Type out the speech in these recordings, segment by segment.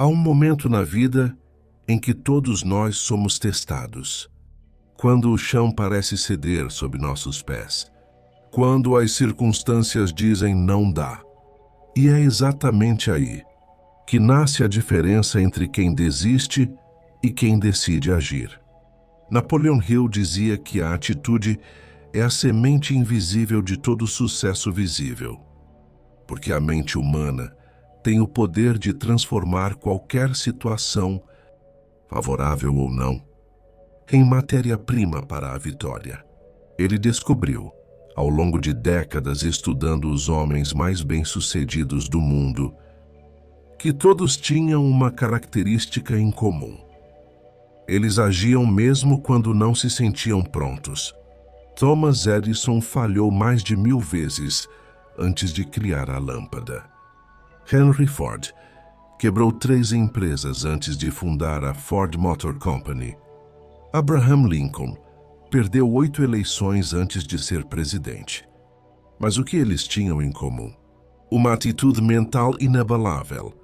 Há um momento na vida em que todos nós somos testados. Quando o chão parece ceder sob nossos pés. Quando as circunstâncias dizem não dá. E é exatamente aí que nasce a diferença entre quem desiste e quem decide agir. Napoleon Hill dizia que a atitude é a semente invisível de todo sucesso visível, porque a mente humana tem o poder de transformar qualquer situação, favorável ou não, em matéria-prima para a vitória. Ele descobriu, ao longo de décadas estudando os homens mais bem-sucedidos do mundo, que todos tinham uma característica em comum. Eles agiam mesmo quando não se sentiam prontos. Thomas Edison falhou mais de 1000 vezes antes de criar a lâmpada. Henry Ford quebrou 3 empresas antes de fundar a Ford Motor Company. Abraham Lincoln perdeu 8 eleições antes de ser presidente. Mas o que eles tinham em comum? Uma atitude mental inabalável.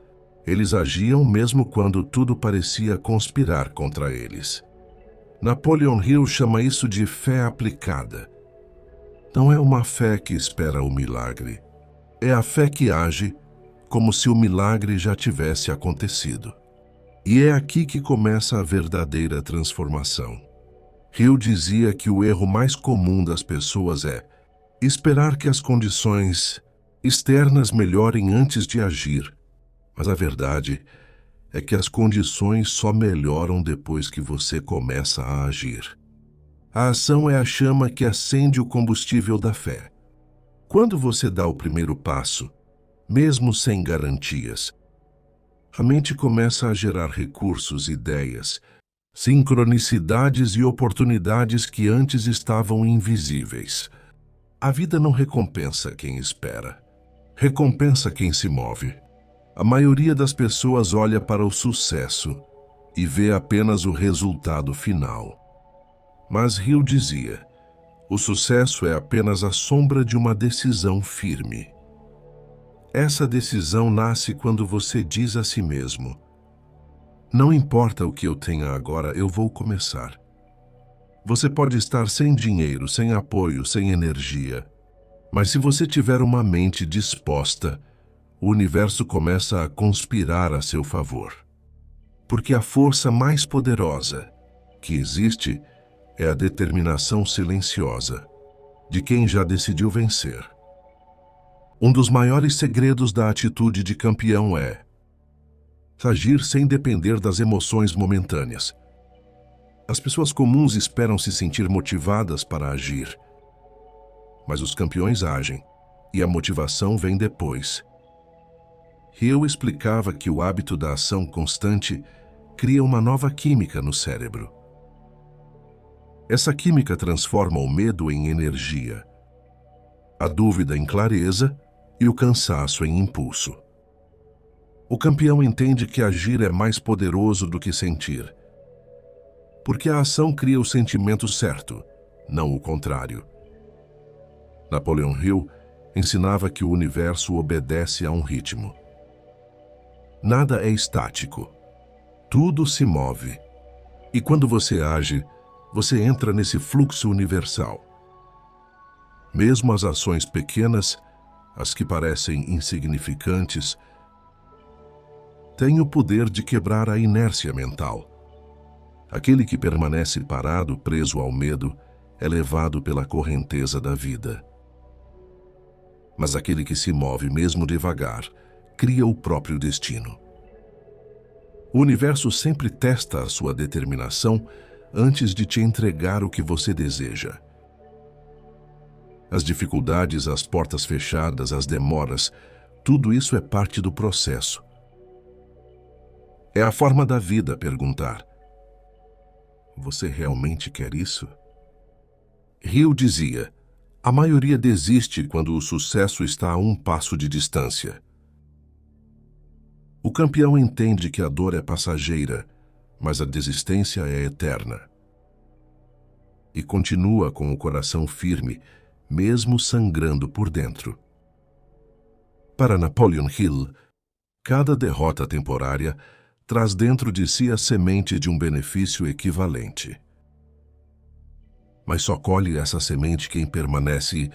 Eles agiam mesmo quando tudo parecia conspirar contra eles. Napoleon Hill chama isso de fé aplicada. Não é uma fé que espera o milagre. É a fé que age como se o milagre já tivesse acontecido. E é aqui que começa a verdadeira transformação. Hill dizia que o erro mais comum das pessoas é esperar que as condições externas melhorem antes de agir. Mas a verdade é que as condições só melhoram depois que você começa a agir. A ação é a chama que acende o combustível da fé. Quando você dá o primeiro passo, mesmo sem garantias, a mente começa a gerar recursos, ideias, sincronicidades e oportunidades que antes estavam invisíveis. A vida não recompensa quem espera, recompensa quem se move. A maioria das pessoas olha para o sucesso e vê apenas o resultado final. Mas Hill dizia, o sucesso é apenas a sombra de uma decisão firme. Essa decisão nasce quando você diz a si mesmo, não importa o que eu tenha agora, eu vou começar. Você pode estar sem dinheiro, sem apoio, sem energia, mas se você tiver uma mente disposta, o universo começa a conspirar a seu favor. Porque a força mais poderosa que existe é a determinação silenciosa de quem já decidiu vencer. Um dos maiores segredos da atitude de campeão é agir sem depender das emoções momentâneas. As pessoas comuns esperam se sentir motivadas para agir, mas os campeões agem e a motivação vem depois. Hill explicava que o hábito da ação constante cria uma nova química no cérebro. Essa química transforma o medo em energia, a dúvida em clareza e o cansaço em impulso. O campeão entende que agir é mais poderoso do que sentir, porque a ação cria o sentimento certo, não o contrário. Napoleon Hill ensinava que o universo obedece a um ritmo. Nada é estático. Tudo se move. E quando você age, você entra nesse fluxo universal. Mesmo as ações pequenas, as que parecem insignificantes, têm o poder de quebrar a inércia mental. Aquele que permanece parado, preso ao medo, é levado pela correnteza da vida. Mas aquele que se move mesmo devagar, cria o próprio destino. O universo sempre testa a sua determinação antes de te entregar o que você deseja. As dificuldades, as portas fechadas, as demoras, tudo isso é parte do processo. É a forma da vida perguntar: você realmente quer isso? Hill dizia, a maioria desiste quando o sucesso está a um passo de distância. O campeão entende que a dor é passageira, mas a desistência é eterna. E continua com o coração firme, mesmo sangrando por dentro. Para Napoleon Hill, cada derrota temporária traz dentro de si a semente de um benefício equivalente. Mas só colhe essa semente quem permanece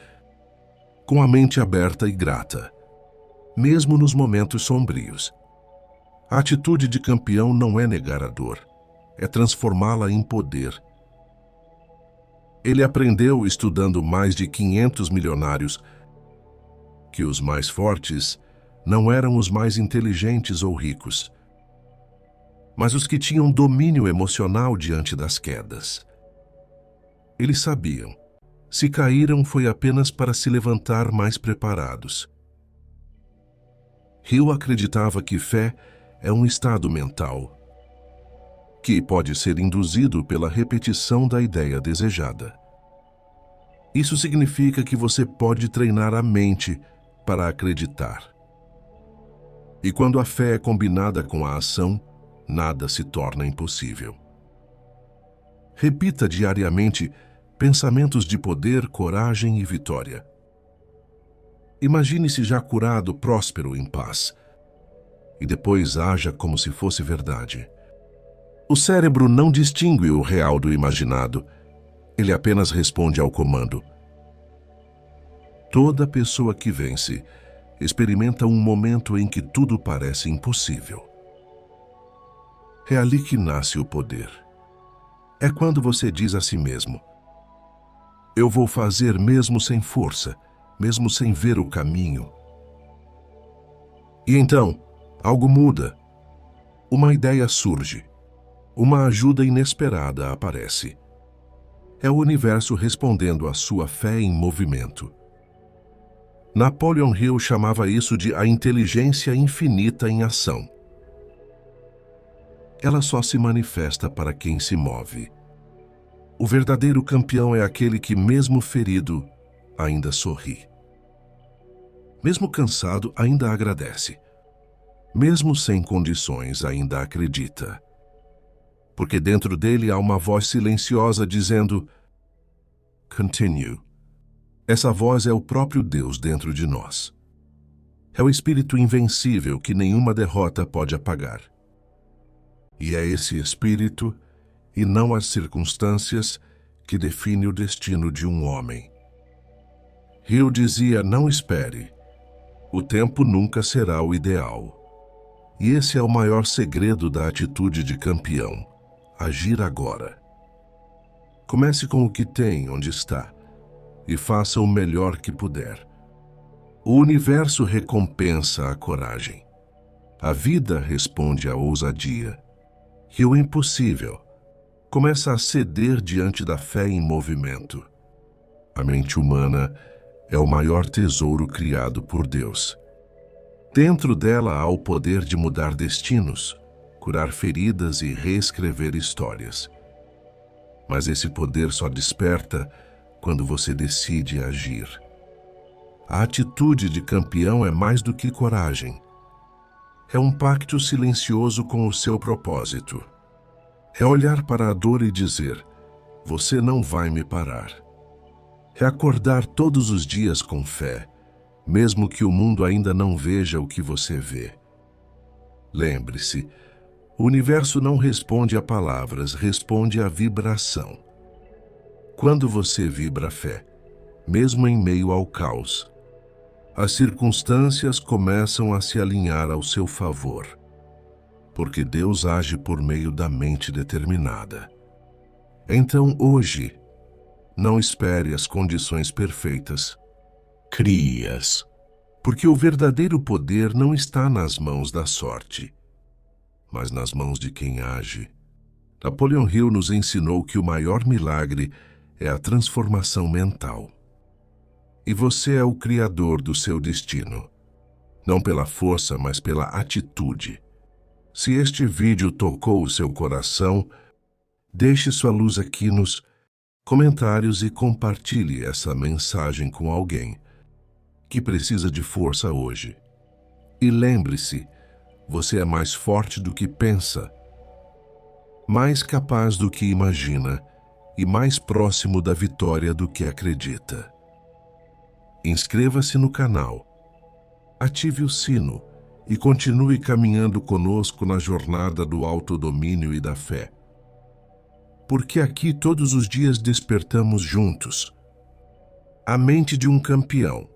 com a mente aberta e grata, mesmo nos momentos sombrios. A atitude de campeão não é negar a dor, é transformá-la em poder. Ele aprendeu, estudando mais de 500 milionários, que os mais fortes não eram os mais inteligentes ou ricos, mas os que tinham domínio emocional diante das quedas. Eles sabiam, se caíram foi apenas para se levantar mais preparados. Hill acreditava que fé é um estado mental, que pode ser induzido pela repetição da ideia desejada. Isso significa que você pode treinar a mente para acreditar. E quando a fé é combinada com a ação, nada se torna impossível. Repita diariamente pensamentos de poder, coragem e vitória. Imagine-se já curado, próspero, em paz. E depois haja como se fosse verdade. O cérebro não distingue o real do imaginado. Ele apenas responde ao comando. Toda pessoa que vence experimenta um momento em que tudo parece impossível. É ali que nasce o poder. É quando você diz a si mesmo: eu vou fazer mesmo sem força, mesmo sem ver o caminho. E então, algo muda. Uma ideia surge. Uma ajuda inesperada aparece. É o universo respondendo à sua fé em movimento. Napoleon Hill chamava isso de a inteligência infinita em ação. Ela só se manifesta para quem se move. O verdadeiro campeão é aquele que, mesmo ferido, ainda sorri. Mesmo cansado, ainda agradece. Mesmo sem condições, ainda acredita. Porque dentro dele há uma voz silenciosa dizendo: continue. Essa voz é o próprio Deus dentro de nós. É o espírito invencível que nenhuma derrota pode apagar. E é esse espírito, e não as circunstâncias, que define o destino de um homem. Hill dizia: não espere. O tempo nunca será o ideal. E esse é o maior segredo da atitude de campeão: agir agora. Comece com o que tem, onde está, e faça o melhor que puder. O universo recompensa a coragem. A vida responde à ousadia. E o impossível começa a ceder diante da fé em movimento. A mente humana é o maior tesouro criado por Deus. Dentro dela há o poder de mudar destinos, curar feridas e reescrever histórias. Mas esse poder só desperta quando você decide agir. A atitude de campeão é mais do que coragem. É um pacto silencioso com o seu propósito. É olhar para a dor e dizer: você não vai me parar. É acordar todos os dias com fé, mesmo que o mundo ainda não veja o que você vê. Lembre-se, o universo não responde a palavras, responde à vibração. Quando você vibra fé, mesmo em meio ao caos, as circunstâncias começam a se alinhar ao seu favor, porque Deus age por meio da mente determinada. Então, hoje, não espere as condições perfeitas. Crie-as, porque o verdadeiro poder não está nas mãos da sorte, mas nas mãos de quem age. Napoleon Hill nos ensinou que o maior milagre é a transformação mental. E você é o criador do seu destino, não pela força, mas pela atitude. Se este vídeo tocou o seu coração, deixe sua luz aqui nos comentários e compartilhe essa mensagem com alguém que precisa de força hoje. E lembre-se, você é mais forte do que pensa, mais capaz do que imagina e mais próximo da vitória do que acredita. Inscreva-se no canal, ative o sino e continue caminhando conosco na jornada do autodomínio e da fé. Porque aqui todos os dias despertamos juntos. A mente de um campeão,